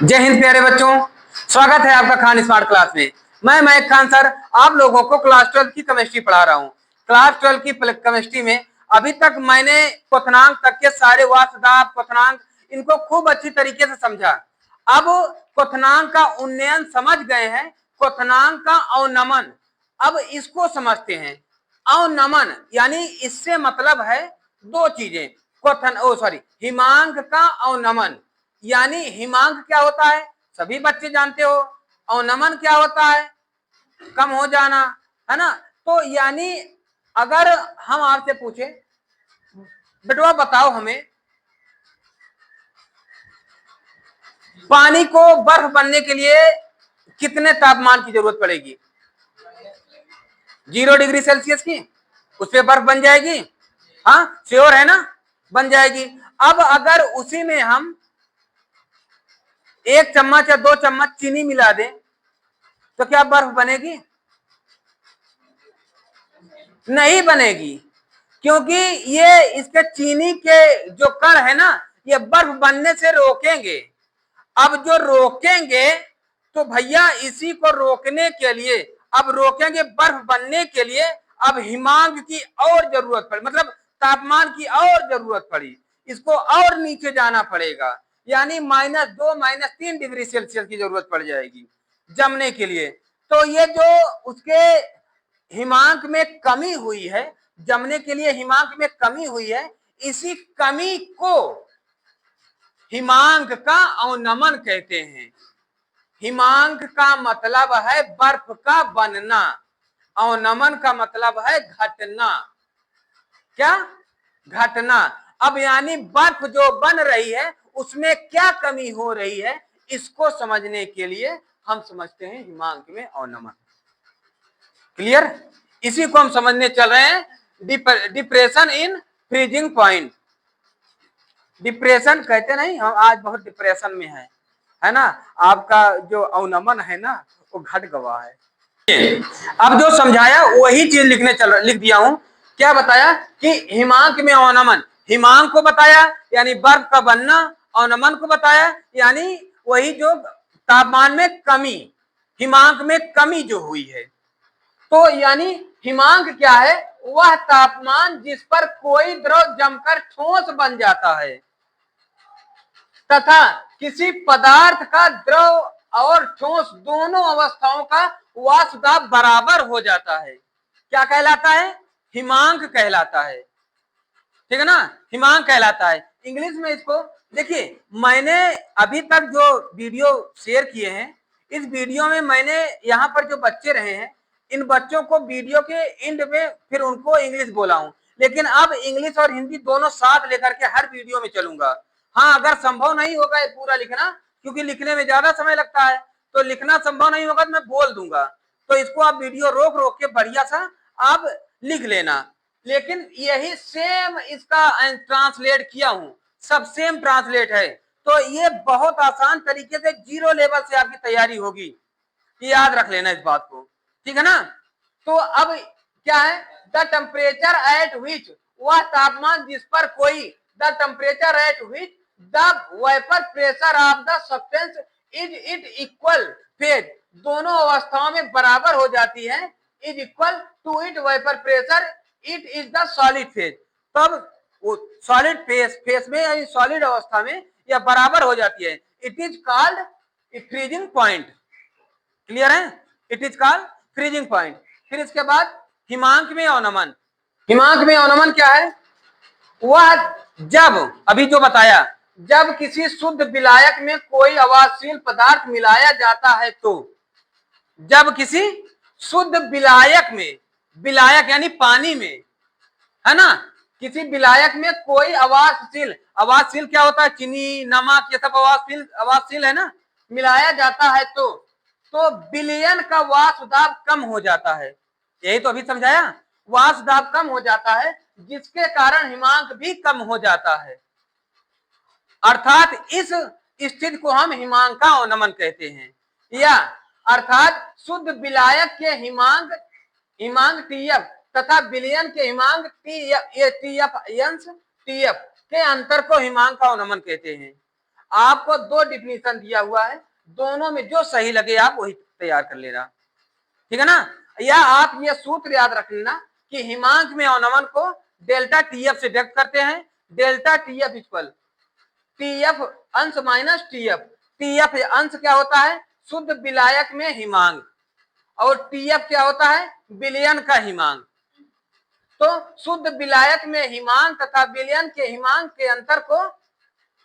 जय हिंद प्यारे बच्चों, स्वागत है आपका खान स्मार्ट क्लास में। मैं महक खान सर आप लोगों को क्लास 12 की केमिस्ट्री पढ़ा रहा हूँ। क्लास 12 की केमिस्ट्री में अभी तक मैंने क्वथनांक तक के सारे वास्तुदाब क्वथनांक इनको खूब अच्छी तरीके से समझा। अब क्वथनांक का उन्नयन समझ गए हैं, क्वथनांक का अवनमन अब इसको समझते हैं। अवनमन यानी इससे मतलब है दो चीजें, हिमांक का अवनमन यानी हिमांक क्या होता है सभी बच्चे जानते हो, अवनमन क्या होता है कम हो जाना, है ना। तो यानी अगर हम आपसे पूछे बेटवा बताओ हमें पानी को बर्फ बनने के लिए कितने तापमान की जरूरत पड़ेगी? 0 डिग्री सेल्सियस की, उस पर बर्फ बन जाएगी? हाँ श्योर है ना, बन जाएगी। अब अगर उसी में हम 1 चम्मच या 2 चम्मच चीनी मिला दें तो क्या बर्फ बनेगी? नहीं बनेगी, क्योंकि ये इसके चीनी के जो कण है ना ये बर्फ बनने से रोकेंगे। अब जो रोकेंगे तो भैया इसी को रोकने के लिए अब रोकेंगे बर्फ बनने के लिए अब हिमांक की और जरूरत पड़ी, मतलब तापमान की और जरूरत पड़ी, इसको और नीचे जाना पड़ेगा, यानी -2 -3 डिग्री सेल्सियस की जरूरत पड़ जाएगी जमने के लिए। तो ये जो उसके हिमांक में कमी हुई है, जमने के लिए हिमांक में कमी हुई है, इसी कमी को हिमांक का अवनमन कहते हैं। हिमांक का मतलब है बर्फ का बनना, अवनमन का मतलब है घटना। क्या? घटना। अब यानी बर्फ जो बन रही है उसमें क्या कमी हो रही है, इसको समझने के लिए हम समझते हैं हिमांक में अवनमन। क्लियर? इसी को हम समझने चल रहे हैं depression in freezing point. Depression कहते नहीं, हम आज बहुत डिप्रेशन में है ना, आपका जो अवनमन है ना वो घट गवा है। अब जो समझाया वही चीज लिख दिया हूं। क्या बताया कि हिमांक में अवनमन, हिमांक को बताया यानी बर्फ का बनना, अवनमन को बताया यानी वही जो तापमान में कमी, हिमांक में कमी जो हुई है। तो यानी हिमांक क्या है? वह तापमान जिस पर कोई द्रव जमकर ठोस बन जाता है तथा किसी पदार्थ का द्रव और ठोस दोनों अवस्थाओं का वाष्पदाब बराबर हो जाता है, क्या कहलाता है? हिमांक कहलाता है। ठीक है ना, हिमांक कहलाता है। इंग्लिश में इसको देखिए, मैंने अभी तक जो वीडियो शेयर किए हैं इस वीडियो में मैंने यहाँ पर जो बच्चे रहे हैं इन बच्चों को वीडियो के एंड में फिर उनको इंग्लिश बोला हूं, लेकिन अब इंग्लिश और हिंदी दोनों साथ लेकर के हर वीडियो में चलूंगा। हाँ अगर संभव नहीं होगा ये पूरा लिखना, क्योंकि लिखने में ज्यादा समय लगता है, तो लिखना संभव नहीं होगा तो मैं बोल दूंगा, तो इसको आप वीडियो रोक रोक के बढ़िया सा आप लिख लेना। लेकिन यही सेम इसका ट्रांसलेट किया हूं, सब सेम ट्रांसलेट है, तो ये बहुत आसान तरीके से 0 लेवल से आपकी तैयारी होगी, याद रख लेना इस बात को। ठीक है ना। तो अब क्या है? द टेम्परेचर एट विच, वह तापमान जिस पर कोई, the temperature at which the vapour pressure of the substance is it equal phase, दोनों अवस्थाओं में बराबर हो जाती है, is equal to it vapour pressure, it is the solid phase. तब वो सॉलिड फेज में यानी सॉलिड अवस्था में यह बराबर हो जाती है, it is called freezing point. Clear है? It is called freezing point. फिर इसके बाद हिमांक में अवनमन, हिमांक में अवनमन क्या है? वह जब अभी जो बताया, जब किसी शुद्ध विलायक में कोई अवाष्यशील पदार्थ मिलाया जाता है, तो जब किसी शुद्ध विलायक में, विलायक यानी पानी में, है ना, किसी विलायक में कोई अवाष्यशील, अवाष्यशील क्या होता है? चीनी, नमक, ये सब अवाष्यशील है ना, मिलाया जाता है तो विलयन का वाष्पदाब कम हो जाता है। यही तो अभी समझाया, वाष्पदाब कम हो जाता है जिसके कारण हिमांक भी कम हो जाता है, अर्थात इस स्थिति को हम हिमांक का अवनमन कहते हैं। या अर्थात शुद्ध विलायक के हिमांक टीएफ तथा विलयन के हिमांक टीएफ के अंतर को हिमांक का अवनमन कहते हैं। आपको दो डिफिनीशन दिया हुआ है, दोनों में जो सही लगे आप वही तैयार कर लेना, ठीक है ना। या आप ये सूत्र याद रख लेना कि हिमांक में अवनमन को डेल्टा टीएफ से व्यक्त करते हैं। डेल्टा टीएफ इक्वल टीएफ अंश माइनस टीएफ। टीएफ अंश क्या होता है, शुद्ध विलायक में हिमांक, और टीएफ क्या होता है, विलयन का हिमांक। तो शुद्ध विलायक में हिमांक तथा विलयन के हिमांक के अंतर को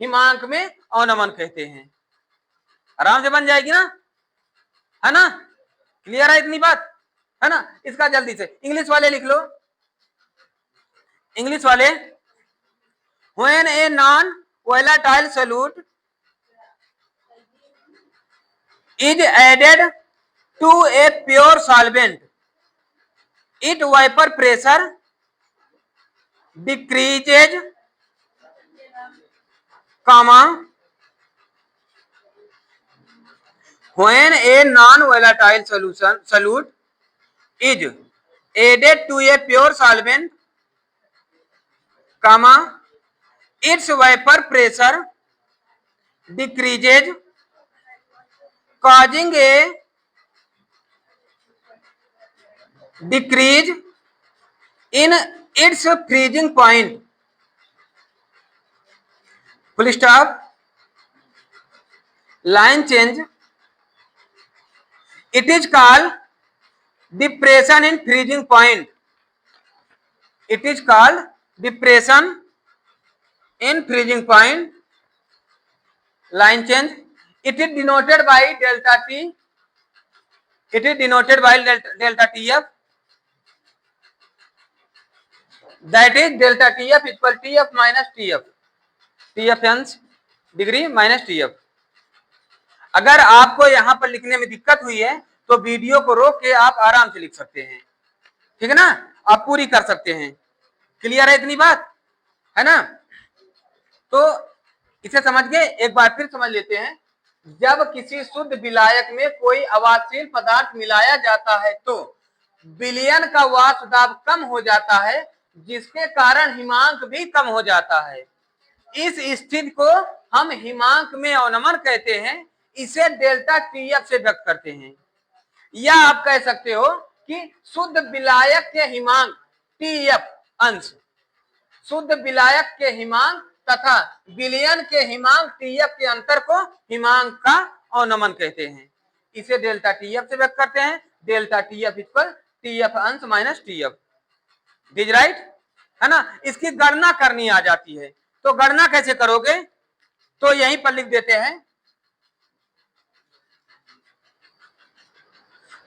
हिमांक में अवनमन कहते हैं। आराम से बन जाएगी ना, है ना, क्लियर है इतनी बात, है ना। इसका जल्दी से इंग्लिश वाले लिख लो, इंग्लिश वाले, when a non volatile solute is added to a pure solvent, its vapor pressure decreases, comma, when a non-volatile solute is added to a pure solvent, comma, its vapor pressure decreases, causing a decrease in its freezing point, full stop, line change. It is called depression in freezing point. It is called depression in freezing point, line change. It is denoted by delta T. It is denoted by delta TF. That is delta TF equal TF minus TF. TF अंश degree minus TF. अगर आपको यहां पर लिखने में दिक्कत हुई है तो वीडियो को रोक के आप आराम से लिख सकते हैं, ठीक है ना, आप पूरी कर सकते हैं। क्लियर है इतनी बात, है ना। तो इसे समझ गए, एक बार फिर समझ लेते हैं। जब किसी शुद्ध विलायक में कोई अवाष्यशील पदार्थ मिलाया जाता है तो विलयन का वाष्प दाब कम हो जाता है, जिसके कारण हिमांक भी कम हो जाता है। इस स्थिति को हम हिमांक में अवनमन कहते हैं। इसे डेल्टा टीएफ से व्यक्त करते हैं। या आप कह सकते हो कि शुद्ध विलायक के हिमांक टीएफ अंश, शुद्ध विलायक के हिमांक तथा विलयन के हिमांक टीएफ के अंतर को हिमांक का अवनमन कहते हैं। इसे डेल्टा टीएफ से व्यक्त करते हैं। डेल्टा टीएफ इक्वल टीएफ अंश माइनस टीएफ, दिस राइट, है ना। इसकी गणना करनी आ जाती है, तो गणना कैसे करोगे, तो यहीं पर लिख देते हैं,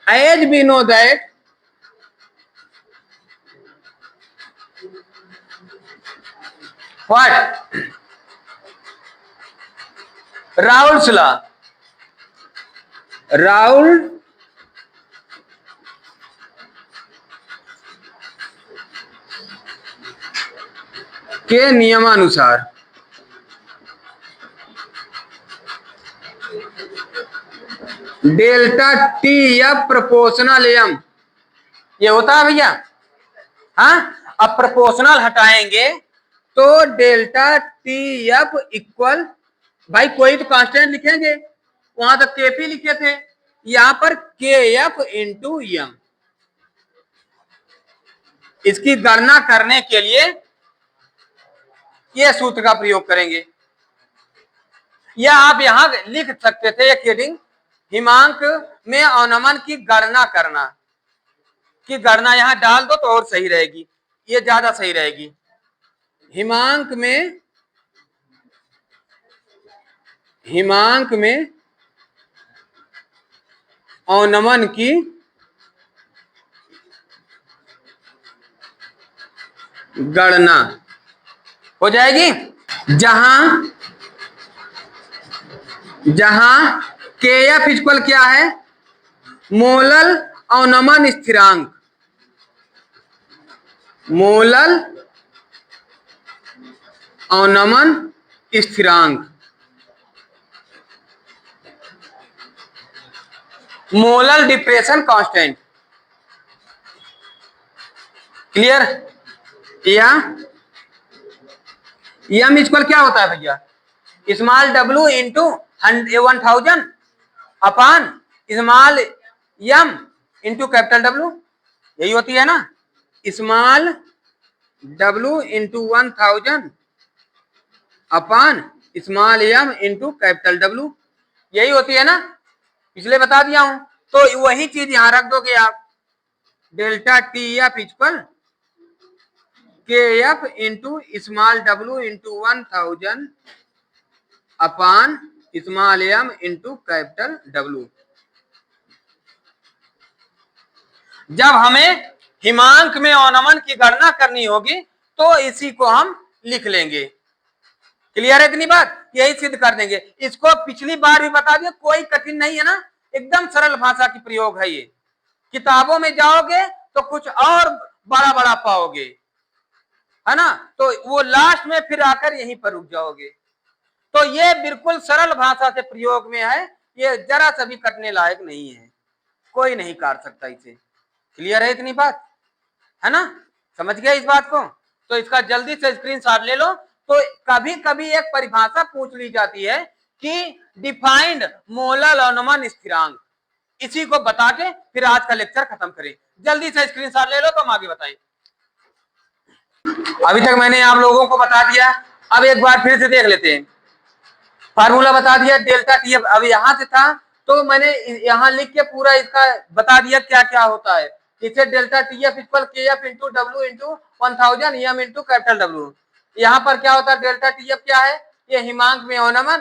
as we know that what Raoult's law, Raul के नियमानुसार डेल्टा टी या प्रोपोर्शनल एम, ये होता है भैया। हाँ, अब प्रोपोर्शनल हटाएंगे तो डेल्टा टी एफ इक्वल, भाई कोई तो कांस्टेंट लिखेंगे, वहां तक केपी लिखे थे, यहां पर के एफ इंटू एम। इसकी गणना करने के लिए यह सूत्र का प्रयोग करेंगे, या आप यहां लिख सकते थे एक हेडिंग, हिमांक में अवनमन की गणना करना, की गणना यहां डाल दो तो और सही रहेगी, ये ज्यादा सही रहेगी। हिमांक में अवनमन की गणना हो जाएगी, जहां के एफ इक्वल क्या है, मोलल अवनमन स्थिरांक, मोलल अवनमन स्थिरांक, मोलल डिप्रेशन कांस्टेंट। क्लियर। या एम इक्वल क्या होता है भैया, small W into 1000 upon small M into capital W, यही होती है ना, small W into 1000 upon small M into capital W, यही होती है ना, पिछले बता दिया हूं। तो वही चीज यहां रख दोगे आप, delta T F equal K F into small W into 1000 upon small M into capital W. जब हमें हिमांक में अवनमन की गणना करनी होगी तो इसी को हम लिख लेंगे। क्लियर है इतनी बात, यही सिद्ध कर देंगे। इसको पिछली बार भी बता दिया, कोई कठिन नहीं है ना, एकदम सरल भाषा की प्रयोग है ये। किताबों में जाओगे तो कुछ और बड़ा बड़ा पाओगे, है ना, तो वो लास्ट में फिर आकर यहीं पर रुक जाओगे। तो ये बिल्कुल सरल भाषा से प्रयोग में है, ये जरा सा भी कटने लायक नहीं है, कोई नहीं काट सकता इसे। क्लियर है इतनी बात, है ना, समझ गया इस बात को। तो इसका जल्दी से स्क्रीनशॉट ले लो। तो कभी कभी एक परिभाषा पूछ ली जाती है कि डिफाइंड मोलर अवनमन स्थिरांक, इसी को बता के फिर आज का लेक्चर खत्म करें। जल्दी से स्क्रीनशॉट ले लो तो हम आगे बताएं। अभी तक मैंने आप लोगों को बता दिया, अब एक बार फिर से देख लेते हैं। फार्मूला बता दिया डेल्टा टी एफ, अब यहां से था तो मैंने यहां लिख के पूरा इसका बता दिया क्या क्या होता है। इसे delta T F equal K F into W into 1000 M into capital W. यहाँ पर क्या होता है, डेल्टा टी एफ क्या है, ये हिमांक में अवनमन,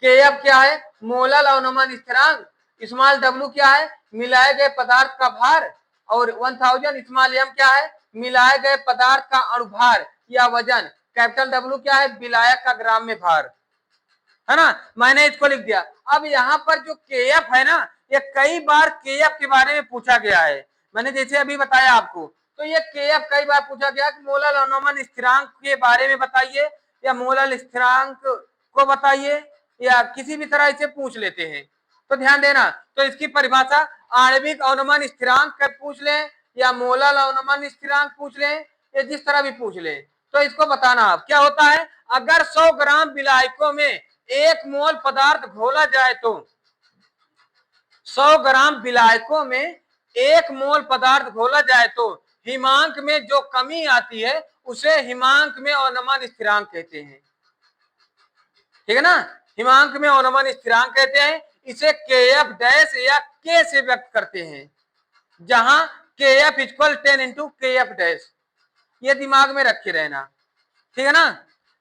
के एफ क्या है, मोलर अवनमन स्थिरांक, स्मॉल डब्ल्यू क्या है, मिलाए गए पदार्थ का भार, और 1000 स्मॉल एम क्या है, मिलाए गए पदार्थ का अणुभार या वजन, कैपिटल डब्ल्यू क्या है, विलायक का ग्राम में भार, है ना। मैंने इसको लिख दिया। अब यहाँ पर जो के एफ है ना, ये कई बार के एफ के बारे में पूछा गया है, मैंने जैसे अभी बताया आपको। तो ये के एफ कई बार पूछा गया कि मोलर अवनमन स्थिरांक के बारे में बताइए, या मोलर स्थिरांक को बताइए, या किसी भी तरह इसे पूछ लेते हैं। तो ध्यान देना, तो इसकी परिभाषा आणविक अवनमन स्थिरांक पूछ लें, या मोलर अवनमन स्थिरांक पूछ लें, या जिस तरह भी पूछ लें, तो इसको बताना आप क्या होता है। अगर 100 ग्राम विलायकों में 1 मोल पदार्थ घोला जाए तो 100 ग्राम विलायकों में 1 मोल पदार्थ घोला जाए तो हिमांक में जो कमी आती है उसे हिमांक में अवनमन स्थिरांक कहते हैं। ठीक है ना, हिमांक में अवनमन स्थिरांक कहते हैं। इसे के एफ डैश या के से व्यक्त करते हैं, जहां के एफ इक्वल 10 इंटू के एफ डैश, ये दिमाग में रखे रहना। ठीक है ना,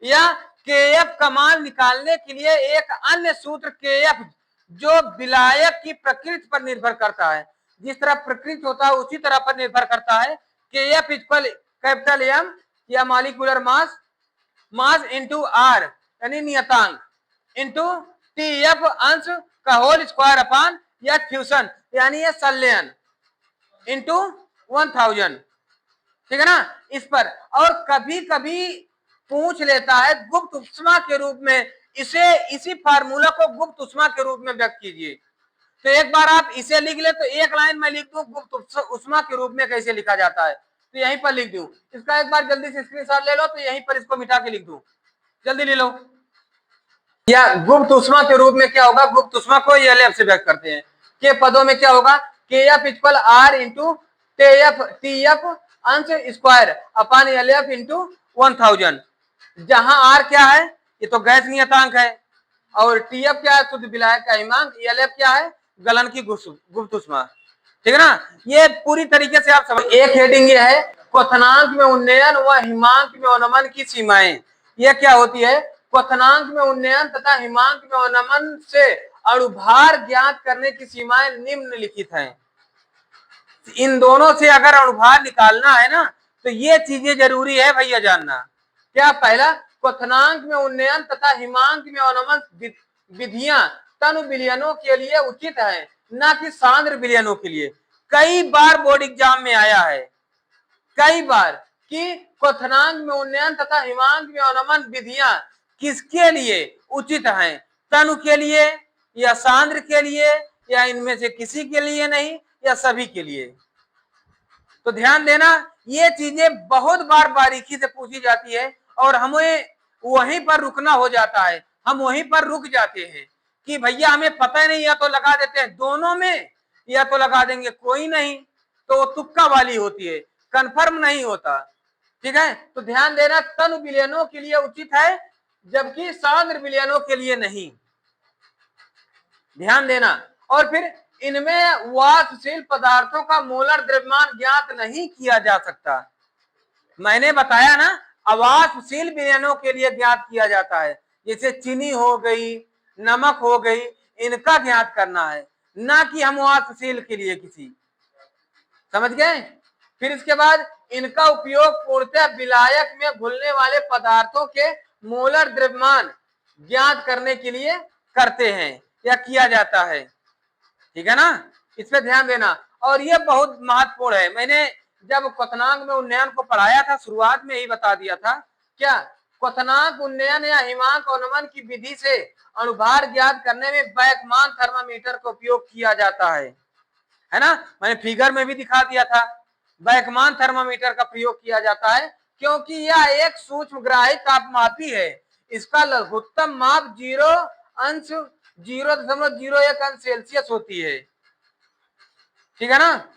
या के एफ का मान निकालने के लिए एक अन्य सूत्र के एफ जो विलायक की प्रकृति पर निर्भर करता है, जिस तरह प्रकृति होता है उसी तरह पर निर्भर करता है। K F equal capital M या molecular mass, mass into R यानी नियतांक, इंटू टी एफ अंश का होल स्क्वायर अपान या फ्यूशन यानी ये संलयन इंटू 1000। ठीक है ना, इस पर। और कभी कभी पूछ लेता है गुप्त उष्मा के रूप में, इसे इसी फार्मूला को गुप्त उष्मा के रूप में व्यक्त कीजिए। तो एक बार आप इसे लिख ले, तो एक लाइन में लिख दूं गुप्त उष्मा के रूप में कैसे लिखा जाता है, तो यहीं पर लिख दूं। इसका एक बार जल्दी से स्क्रीनशॉट ले लो, तो यहीं पर इसको मिटा के लिख दूं, जल्दी ले लो। या गुप्त उष्मा के रूप में क्या होगा, गुप्त उष्मा को एल एफ से व्यक्त करते हैं। के पदों में क्या होगा, K F equal R into T F अंश square upon L F into 1000, जहां आर क्या है, ये तो गैस नियतांक है, और टी एफ क्या है, शुद्ध विलायक का हिमांक, एल एफ क्या है, गलन की गुप्त उष्मा। ठीक है ना, ये पूरी तरीके से आप समझ। एक हेडिंग ये है क्वथनांक में उन्नयन व हिमांक में अवनमन की सीमाएं। यह क्या होती है, क्वथनांक में उन्नयन तथा हिमांक में अवनमन से अणुभार ज्ञात करने की सीमाएं निम्नलिखित हैं। इन दोनों से अगर अणुभार निकालना है ना, तो ये चीजें जरूरी है भैया जानना। क्या, पहला, क्वथनांक में उन्नयन तथा हिमांक में अवनमन विधियां तनु विलयनों के लिए उचित है, न कि सांद्र विलयनों के लिए। कई बार बोर्ड एग्जाम में आया है, कई बार, कि क्वथनांक में उन्नयन तथा हिमांक में अवनमन विधियां किसके लिए उचित हैं, तनु के लिए या सांद्र के लिए, या इनमें से किसी के लिए नहीं, या सभी के लिए। तो ध्यान देना, ये चीजें बहुत बार बारीकी से पूछी जाती है और हमें वहीं पर रुकना हो जाता है। हम वहीं पर रुक जाते हैं कि भैया हमें पता ही नहीं, या तो लगा देते हैं दोनों में, या तो लगा देंगे कोई नहीं, तो वो तुक्का वाली होती है, कंफर्म नहीं होता। ठीक है, तो ध्यान देना, तन विलयनों के लिए उचित है जबकि सांद्र विलयनों के लिए नहीं, ध्यान देना। और फिर इनमें वाष्पशील पदार्थों का मोलर द्रव्यमान ज्ञात नहीं किया जा सकता। मैंने बताया ना, अवाष्पशील विलयनों के लिए ज्ञात किया जाता है, जैसे चीनी हो गई, नमक हो गई, इनका ज्ञात करना है, ना कि हम वाष्पशील के लिए किसी, समझ गए। फिर इसके बाद इनका उपयोग पूर्णतः विलायक में घुलने वाले पदार्थों के मोलर द्रव्यमान ज्ञात करने के लिए करते हैं या किया जाता है। ठीक है ना, इस पे ध्यान देना। और ये बहुत महत्वपूर्ण है, मैंने जब क्वथनांक में उन्नयन को पढ़ाया था शुरुआत में ही बता दिया था, क्या क्वथनांक उन्नयन या हिमांक अवनमन की विधि से अणुभार ज्ञात करने में बैकमान थर्मामीटर का उपयोग किया जाता है ना, मैंने फिगर में भी दिखा दिया था। बैकमान थर्मामीटर का प्रयोग किया जाता है क्योंकि यह एक सूक्ष्मग्राही तापमापी है, इसका लघुत्तम माप 0.01 अंश सेल्सियस होती है। ठीक है ना,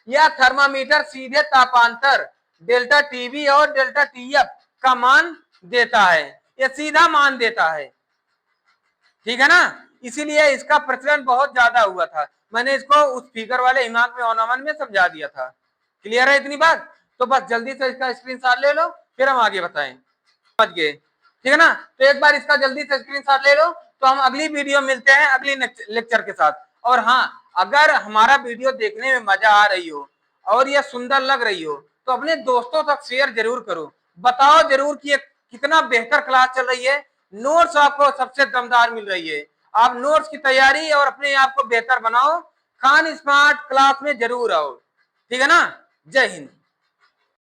यह थर्मामीटर सीधे तापांतर डेल्टा टीवी और डेल्टा टीएफ का मान देता है, यह सीधा मान देता है। ठीक है ना, इसीलिए इसका प्रचलन बहुत ज्यादा हुआ था, मैंने इसको उस फिगर वाले हिमांक में अवनमन में समझा दिया था। क्लियर है इतनी बात, तो बस जल्दी से इसका स्क्रीनशॉट ले लो, फिर हम आगे बताएं। समझ गए, ठीक है ना, तो एक बार इसका जल्दी से स्क्रीनशॉट ले लो, तो हम अगली वीडियो मिलते हैं अगली लेक्चर के साथ। और हाँ, अगर हमारा वीडियो देखने में मजा आ रही हो और यह सुंदर लग रही हो तो अपने दोस्तों तक शेयर जरूर करो, बताओ जरूर कि कितना बेहतर क्लास चल रही है, नोट्स आपको सबसे दमदार मिल रही है। आप नोट्स की तैयारी और अपने आप को बेहतर बनाओ, खान स्मार्ट क्लास में जरूर आओ। ठीक है ना, जय हिंद।